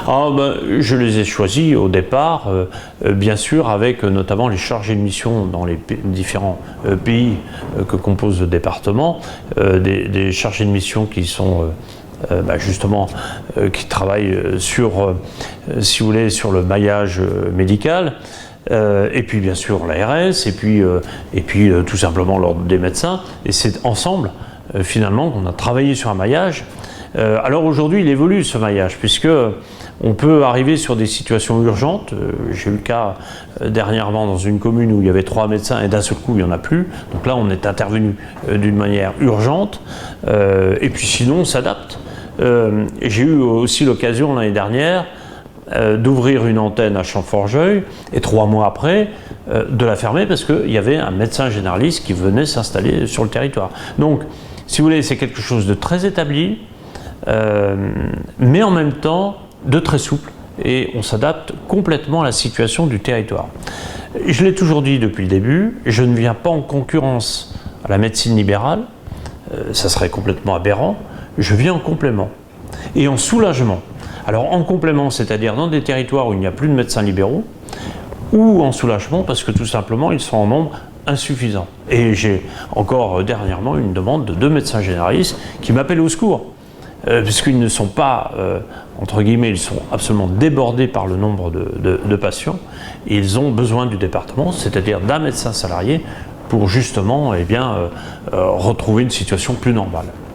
Je les ai choisis au départ, bien sûr, avec notamment les chargés de mission dans les différents pays que compose le département, des chargés de mission qui sont justement qui travaillent sur, si vous voulez, sur le maillage médical. Et puis bien sûr l'ARS, et puis tout simplement l'ordre des médecins. Et c'est ensemble, finalement, qu'on a travaillé sur un maillage. Alors aujourd'hui, il évolue ce maillage, puisque on peut arriver sur des situations urgentes. J'ai eu le cas dernièrement dans une commune où il y avait 3 médecins et d'un seul coup il n'y en a plus. Donc là, on est intervenu d'une manière urgente. Et puis sinon, on s'adapte. J'ai eu aussi l'occasion l'année dernière d'ouvrir une antenne à Champforgeuil et 3 mois après de la fermer parce qu'il y avait un médecin généraliste qui venait s'installer sur le territoire. Donc, si vous voulez, c'est quelque chose de très établi, mais en même temps de très souple, et on s'adapte complètement à la situation du territoire. Je l'ai toujours dit depuis le début, je ne viens pas en concurrence à la médecine libérale, ça serait complètement aberrant, je viens en complément et en soulagement. Alors en complément, c'est-à-dire dans des territoires où il n'y a plus de médecins libéraux, ou en soulagement parce que tout simplement ils sont en nombre insuffisant. Et j'ai encore dernièrement une demande de 2 médecins généralistes qui m'appellent au secours, puisqu'ils ne sont pas, entre guillemets, ils sont absolument débordés par le nombre de patients, et ils ont besoin du département, c'est-à-dire d'un médecin salarié, pour justement retrouver une situation plus normale.